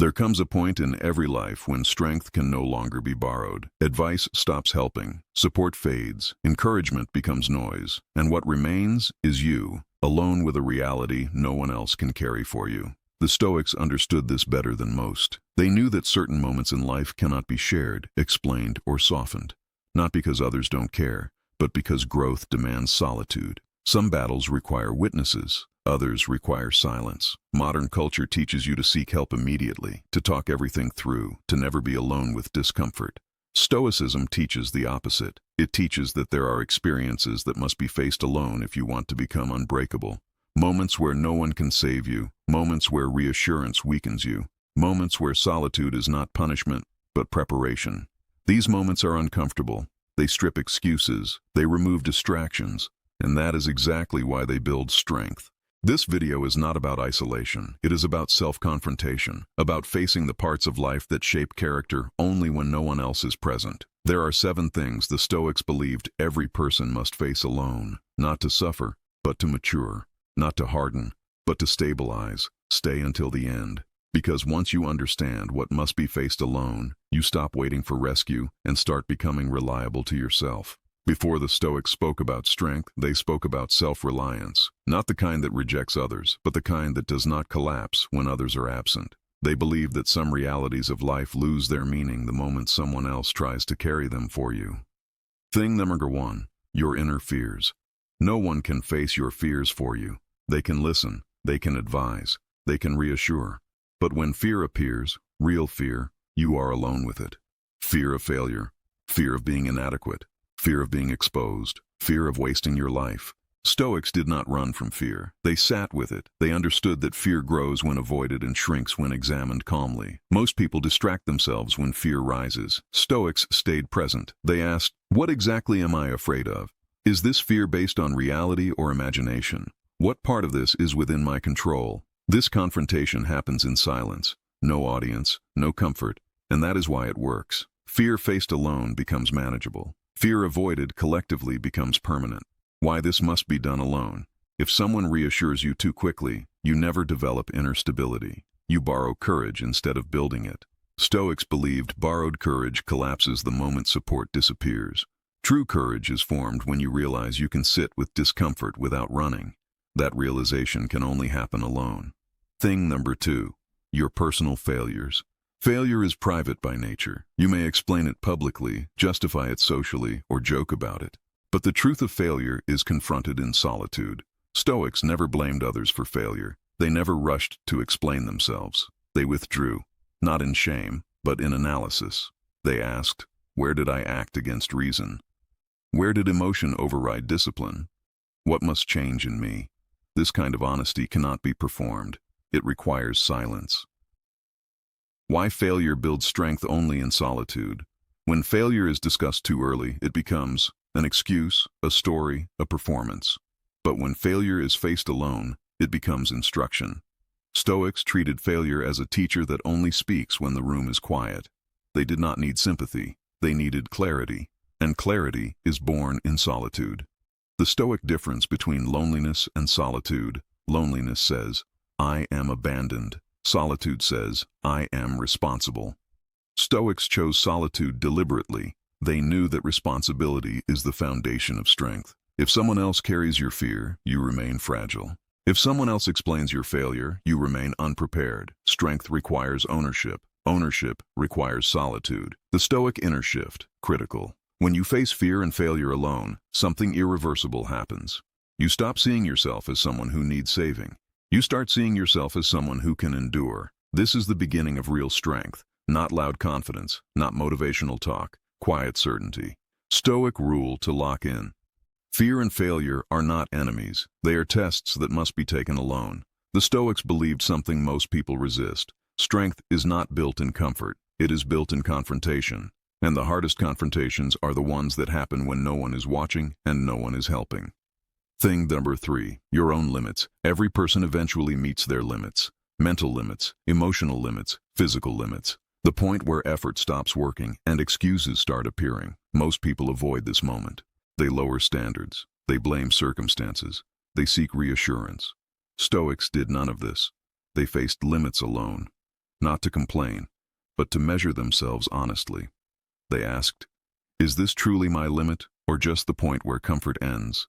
There comes a point in every life when strength can no longer be borrowed. Advice stops helping, support fades, encouragement becomes noise, and what remains is you, alone with a reality no one else can carry for you. The Stoics understood this better than most. They knew that certain moments in life cannot be shared, explained, or softened, not because others don't care, but because growth demands solitude. Some battles require witnesses, others require silence. Modern culture teaches you to seek help immediately, to talk everything through, to never be alone with discomfort. Stoicism teaches the opposite. It teaches that there are experiences that must be faced alone if you want to become unbreakable. Moments where no one can save you, moments where reassurance weakens you, moments where solitude is not punishment, but preparation. These moments are uncomfortable. They strip excuses, they remove distractions, and that is exactly why they build strength. This video is not about isolation. It is about self-confrontation, about facing the parts of life that shape character only when no one else is present. There are 7 things the Stoics believed every person must face alone, not to suffer, but to mature, not to harden, but to stabilize, stay until the end. Because once you understand what must be faced alone, you stop waiting for rescue and start becoming reliable to yourself. Before the Stoics spoke about strength, they spoke about self-reliance, not the kind that rejects others, but the kind that does not collapse when others are absent. They believed that some realities of life lose their meaning the moment someone else tries to carry them for you. Thing number 1, your inner fears. No one can face your fears for you. They can listen, they can advise, they can reassure. But when fear appears, real fear, you are alone with it. Fear of failure, fear of being inadequate, fear of being exposed, fear of wasting your life. Stoics did not run from fear. They sat with it. They understood that fear grows when avoided and shrinks when examined calmly. Most people distract themselves when fear rises. Stoics stayed present. They asked, what exactly am I afraid of? Is this fear based on reality or imagination? What part of this is within my control? This confrontation happens in silence. No audience, no comfort, and that is why it works. Fear faced alone becomes manageable. Fear avoided collectively becomes permanent. Why this must be done alone. If someone reassures you too quickly, you never develop inner stability. You borrow courage instead of building it. Stoics believed borrowed courage collapses the moment support disappears. True courage is formed when you realize you can sit with discomfort without running. That realization can only happen alone. Thing number 2, your personal failures. Failure is private by nature. You may explain it publicly, justify it socially, or joke about it. But the truth of failure is confronted in solitude. Stoics never blamed others for failure. They never rushed to explain themselves. They withdrew, not in shame, but in analysis. They asked, where did I act against reason? Where did emotion override discipline? What must change in me? This kind of honesty cannot be performed. It requires silence. Why failure builds strength only in solitude. When failure is discussed too early, it becomes an excuse, a story, a performance. But when failure is faced alone, it becomes instruction. Stoics treated failure as a teacher that only speaks when the room is quiet. They did not need sympathy, they needed clarity, and clarity is born in solitude. The Stoic difference between loneliness and solitude. Loneliness says, I am abandoned. Solitude says, I am responsible. Stoics chose solitude deliberately. They knew that responsibility is the foundation of strength. If someone else carries your fear, you remain fragile. If someone else explains your failure, you remain unprepared. Strength requires ownership. Ownership requires solitude. The Stoic inner shift, critical. When you face fear and failure alone, something irreversible happens. You stop seeing yourself as someone who needs saving. You start seeing yourself as someone who can endure. This is the beginning of real strength, not loud confidence, not motivational talk, quiet certainty. Stoic rule to lock in. Fear and failure are not enemies. They are tests that must be taken alone. The Stoics believed something most people resist. Strength is not built in comfort. It is built in confrontation. And the hardest confrontations are the ones that happen when no one is watching and no one is helping. Thing number 3, your own limits. Every person eventually meets their limits. Mental limits, emotional limits, physical limits. The point where effort stops working and excuses start appearing. Most people avoid this moment. They lower standards. They blame circumstances. They seek reassurance. Stoics did none of this. They faced limits alone. not to complain, but to measure themselves honestly. They asked, "Is this truly my limit, or just the point where comfort ends?"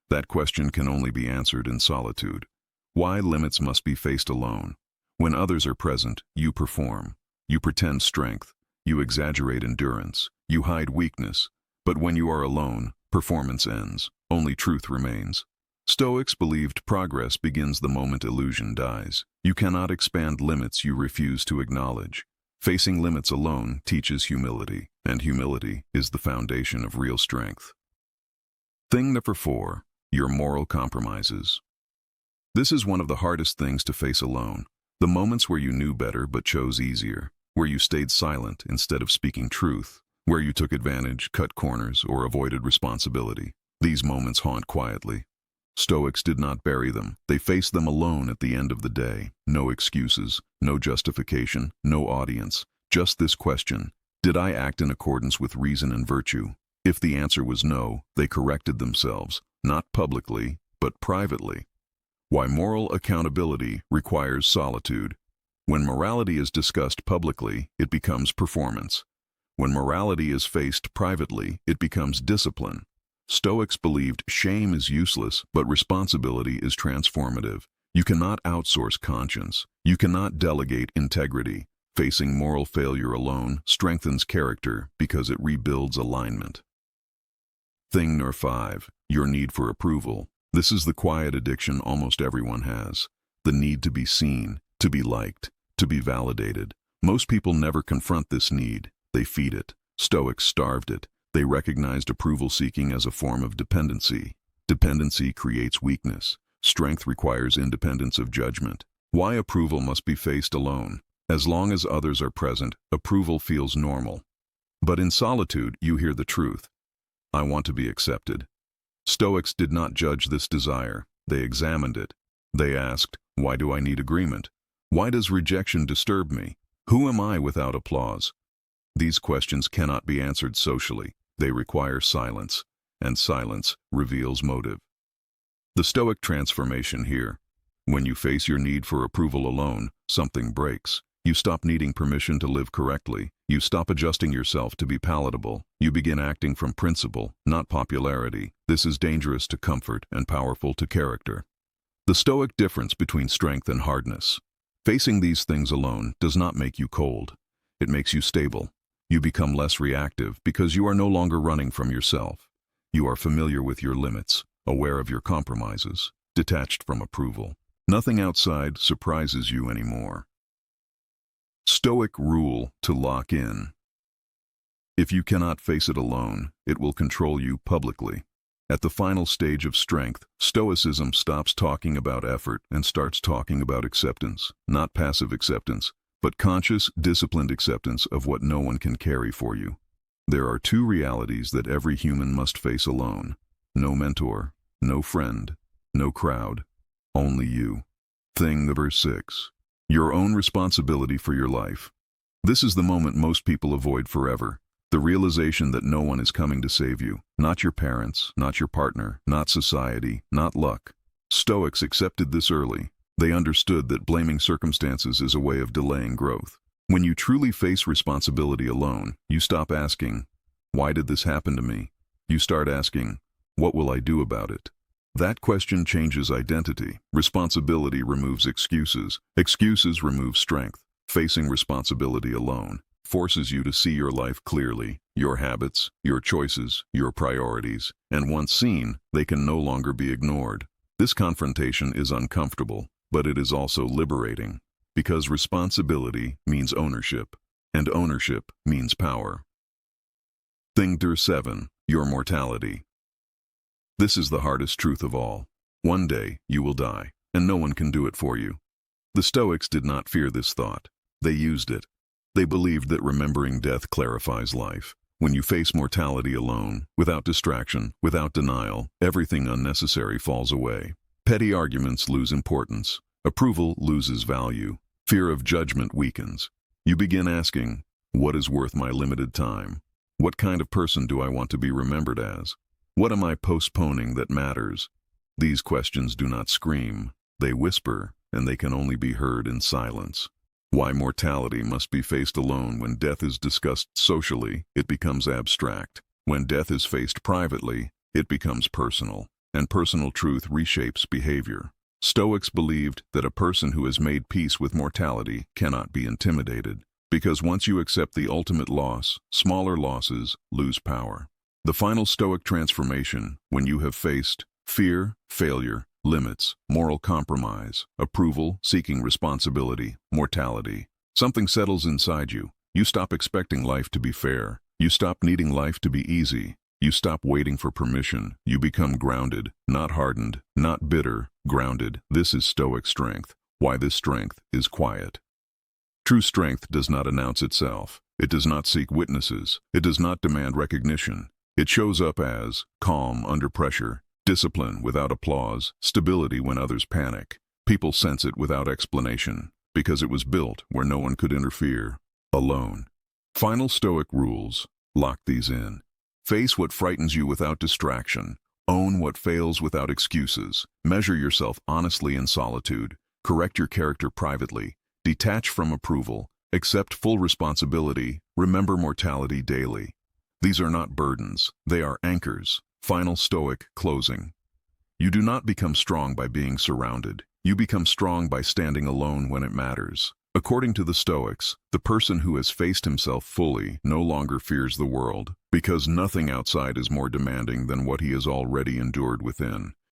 That question can only be answered in solitude. Why limits must be faced alone. When others are present, you perform. You pretend strength. You exaggerate endurance. You hide weakness. But when you are alone, performance ends. Only truth remains. Stoics believed progress begins the moment illusion dies. You cannot expand limits you refuse to acknowledge. Facing limits alone teaches humility, and humility is the foundation of real strength. Thing number 4, your moral compromises. This is one of the hardest things to face alone. The moments where you knew better but chose easier, where you stayed silent instead of speaking truth, where you took advantage, cut corners, or avoided responsibility. These moments haunt quietly. Stoics did not bury them. They faced them alone at the end of the day. No excuses, no justification, no audience. Just this question: did I act in accordance with reason and virtue? If the answer was no, they corrected themselves, not publicly, but privately. Why moral accountability requires solitude. When morality is discussed publicly, it becomes performance. When morality is faced privately, it becomes discipline. Stoics believed shame is useless, but responsibility is transformative. You cannot outsource conscience. You cannot delegate integrity. Facing moral failure alone strengthens character because it rebuilds alignment. Thing number 5, your need for approval. This is the quiet addiction almost everyone has. The need to be seen, to be liked, to be validated. Most people never confront this need. They feed it. Stoics starved it. They recognized approval-seeking as a form of dependency. Dependency creates weakness. Strength requires independence of judgment. Why approval must be faced alone? As long as others are present, approval feels normal. But in solitude, you hear the truth. I want to be accepted. Stoics did not judge this desire. They examined it. They asked, why do I need agreement? Why does rejection disturb me? Who am I without applause? These questions cannot be answered socially. They require silence, and silence reveals motive. The Stoic transformation here. When you face your need for approval alone, something breaks. You stop needing permission to live correctly. You stop adjusting yourself to be palatable. You begin acting from principle, not popularity. This is dangerous to comfort and powerful to character. The Stoic difference between strength and hardness. Facing these things alone does not make you cold. It makes you stable. You become less reactive because you are no longer running from yourself. You are familiar with your limits, aware of your compromises, detached from approval. Nothing outside surprises you anymore. Stoic rule to lock in. If you cannot face it alone, it will control you publicly. At the final stage of strength, Stoicism stops talking about effort and starts talking about acceptance, not passive acceptance, but conscious, disciplined acceptance of what no one can carry for you. There are 2 realities that every human must face alone. No mentor, no friend, no crowd, only you. Thing number 6. Your own responsibility for your life. This is the moment most people avoid forever. The realization that no one is coming to save you. Not your parents, not your partner, not society, not luck. Stoics accepted this early. They understood that blaming circumstances is a way of delaying growth. When you truly face responsibility alone, you stop asking, why did this happen to me? You start asking, what will I do about it? That question changes identity. Responsibility removes excuses. Excuses remove strength. Facing responsibility alone forces you to see your life clearly, your habits, your choices, your priorities, and once seen, they can no longer be ignored. This confrontation is uncomfortable, but it is also liberating, because responsibility means ownership, and ownership means power. Thing number 7, your mortality. This is the hardest truth of all. One day, you will die, and no one can do it for you. The Stoics did not fear this thought. They used it. They believed that remembering death clarifies life. When you face mortality alone, without distraction, without denial, everything unnecessary falls away. Petty arguments lose importance. Approval loses value. Fear of judgment weakens. You begin asking, what is worth my limited time? What kind of person do I want to be remembered as? What am I postponing that matters? These questions do not scream. They whisper, and they can only be heard in silence. Why mortality must be faced alone. When death is discussed socially, it becomes abstract. When death is faced privately, it becomes personal, and personal truth reshapes behavior. Stoics believed that a person who has made peace with mortality cannot be intimidated, because once you accept the ultimate loss, smaller losses lose power. The final Stoic transformation, when you have faced fear, failure, limits, moral compromise, approval, seeking responsibility, mortality, something settles inside you. You stop expecting life to be fair. You stop needing life to be easy. You stop waiting for permission. You become grounded, not hardened, not bitter, grounded. This is Stoic strength. Why this strength is quiet. True strength does not announce itself. It does not seek witnesses. It does not demand recognition. It shows up as calm under pressure, discipline without applause, stability when others panic. People sense it without explanation, because it was built where no one could interfere, alone. Final Stoic rules. Lock these in. Face what frightens you without distraction. Own what fails without excuses. Measure yourself honestly in solitude. Correct your character privately. Detach from approval. Accept full responsibility. Remember mortality daily. These are not burdens. They are anchors. Final Stoic closing. You do not become strong by being surrounded. You become strong by standing alone when it matters. According to the Stoics, the person who has faced himself fully no longer fears the world, because nothing outside is more demanding than what he has already endured within.